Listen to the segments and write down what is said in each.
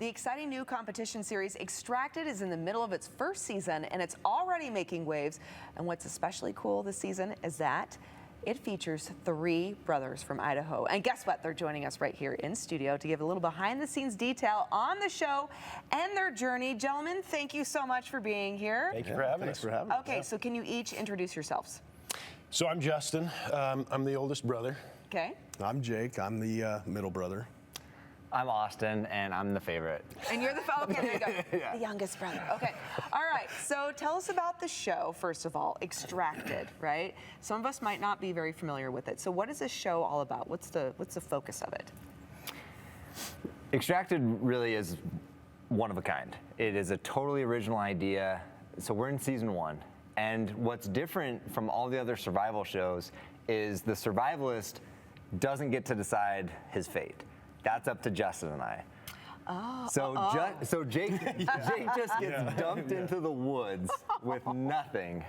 The exciting new competition series Extracted is in the middle of its first season, and it's already making waves. And what's especially cool this season is that it features 3 brothers from Idaho. And guess what? They're joining us right here in studio to give a little behind-the-scenes detail on the show and their journey. Gentlemen, thank you so much for being here. Thank you for having us. Okay, so can you each introduce yourselves? So I'm Justin. I'm the oldest brother. Okay. I'm Jake. I'm the middle brother. I'm Austin, and I'm the favorite. And you're the okay, there you go. Yeah. The youngest brother. Okay. All right. So tell us about the show, first of all, Extracted, right? Some of us might not be very familiar with it. So what is this show all about? What's the focus of it? Extracted really is one of a kind. It is a totally original idea. So we're in season 1. And what's different from all the other survival shows is the survivalist doesn't get to decide his fate. That's up to Justin and I. So Jake just gets dumped into the woods with nothing.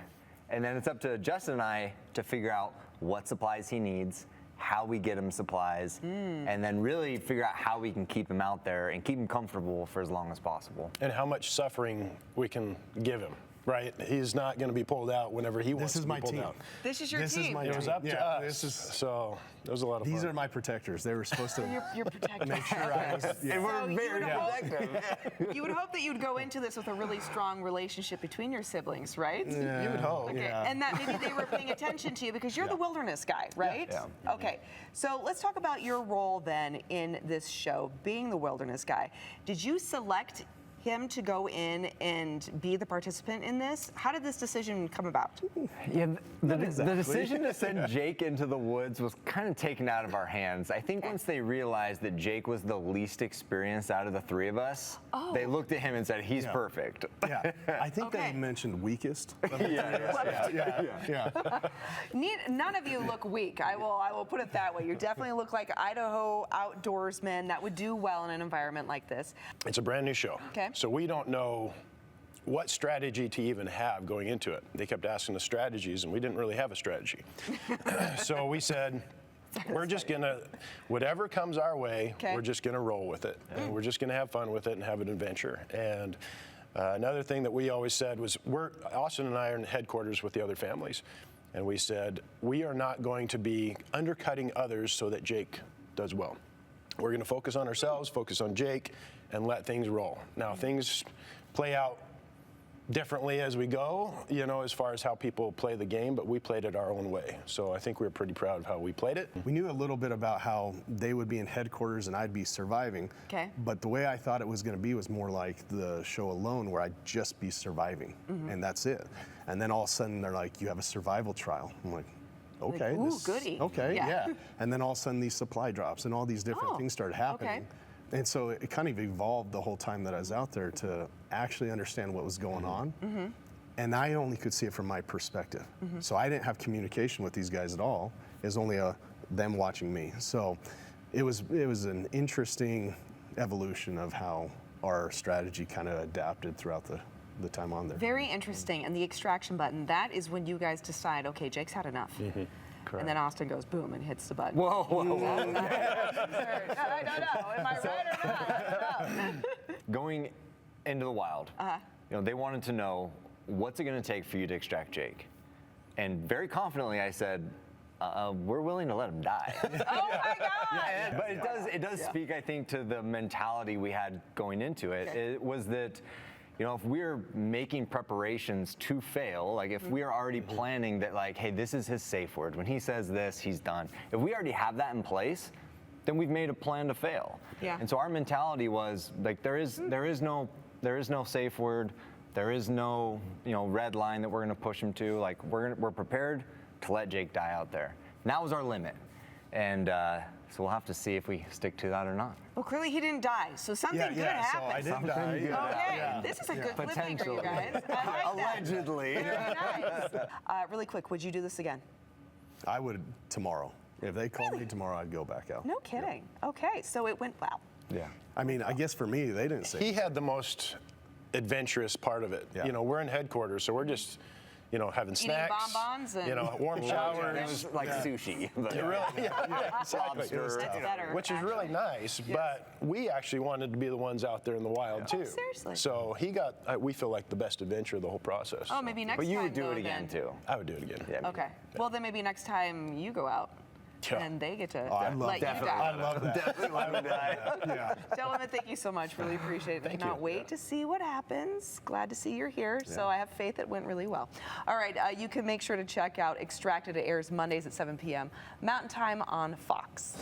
And then it's up to Justin and I to figure out what supplies he needs, how we get him supplies, and then really figure out how we can keep him out there and keep him comfortable for as long as possible. And how much suffering we can give him. Right, he's not going to be pulled out whenever he wants to be pulled out. This is your team. This is my It was team. up to us. So it was a lot of fun. These are my protectors. They were supposed to You're protected. make sure I was. Yeah. And we're very protective. You would hope that you'd go into this with a really strong relationship between your siblings, right? Yeah. You would hope. Okay, Yeah. and that maybe they were paying attention to you because you're the wilderness guy, right? Yeah. Okay, so let's talk about your role then in this show, being the wilderness guy. Did you select him to go in and be the participant in this? How did this decision come about? Yeah, the decision to send Jake into the woods was kind of taken out of our hands. I think once they realized that Jake was the least experienced out of the 3 of us, they looked at him and said, he's perfect. Yeah, I think they mentioned weakest. Yeah. None of you look weak. I will put it that way. You definitely look like Idaho outdoorsmen that would do well in an environment like this. It's a brand new show. Okay. So we don't know what strategy to even have going into it. They kept asking us strategies, and we didn't really have a strategy. So we said, we're just gonna, whatever comes our way, we're just gonna roll with it. And we're just gonna have fun with it and have an adventure. And another thing that we always said was, Austin and I are in headquarters with the other families. And we said, we are not going to be undercutting others so that Jake does well. We're gonna focus on ourselves, focus on Jake, and let things roll. Now, things play out differently as we go, you know, as far as how people play the game, but we played it our own way. So I think we're pretty proud of how we played it. We knew a little bit about how they would be in headquarters and I'd be surviving. Okay. But the way I thought it was going to be was more like the show Alone, where I'd just be surviving, and that's it. And then all of a sudden they're like, you have a survival trial. I'm like, okay. Like, ooh, goody. Okay, Yeah. And then all of a sudden these supply drops and all these different things started happening. Okay. And so it kind of evolved the whole time that I was out there to actually understand what was going on. And I only could see it from my perspective. So I didn't have communication with these guys at all. It was only them watching me. So it was an interesting evolution of how our strategy kind of adapted throughout the time on there. Very interesting. And the extraction button, that is when you guys decide, okay, Jake's had enough. And then Austin goes boom and hits the button. Whoa. I don't know. Am I right or not? I don't know. Going into the wild, you know, they wanted to know, what's it going to take for you to extract Jake? And very confidently I said, we're willing to let him die. Oh my God! But it does speak, I think, to the mentality we had going into it. It was that, you know, if we're making preparations to fail, like if we are already planning that, like, hey, this is his safe word. When he says this, he's done. If we already have that in place, then we've made a plan to fail. Yeah. And so our mentality was like, there is no safe word. There is no, you know, red line that we're going to push him to. Like we're prepared to let Jake die out there. And that was our limit. And so we'll have to see if we stick to that or not. Well, clearly he didn't die, so something good happened. So I didn't die. Okay, this is a good cliffhanger, you guys. I like Allegedly. that. Very nice. Really quick, would you do this again? I would tomorrow. If they called me tomorrow, I'd go back out. No kidding. Okay, so it went well. Yeah. I mean, I guess for me, they didn't say. He had the most adventurous part of it. Yeah. You know, we're in headquarters, so we're just, having Eating snacks, bonbons and- warm showers. It was like sushi. But, Exactly. lobster. That's better. Which is really nice, but we actually wanted to be the ones out there in the wild too. seriously? So he got, we feel like, the best adventure of the whole process. Oh, maybe next But you time. would do though, it again then. too. I would do it again. Yeah. Okay. Well, then maybe next time you go out. Yeah. And they get to I love let you that. die. I love that. Definitely let him die. Yeah. Gentlemen, thank you so much. Really appreciate it. Thank Cannot you. wait to see what happens. Glad to see you're here. So I have faith it went really well. All right, you can make sure to check out Extracted. It airs Mondays at 7 p.m. Mountain Time on Fox.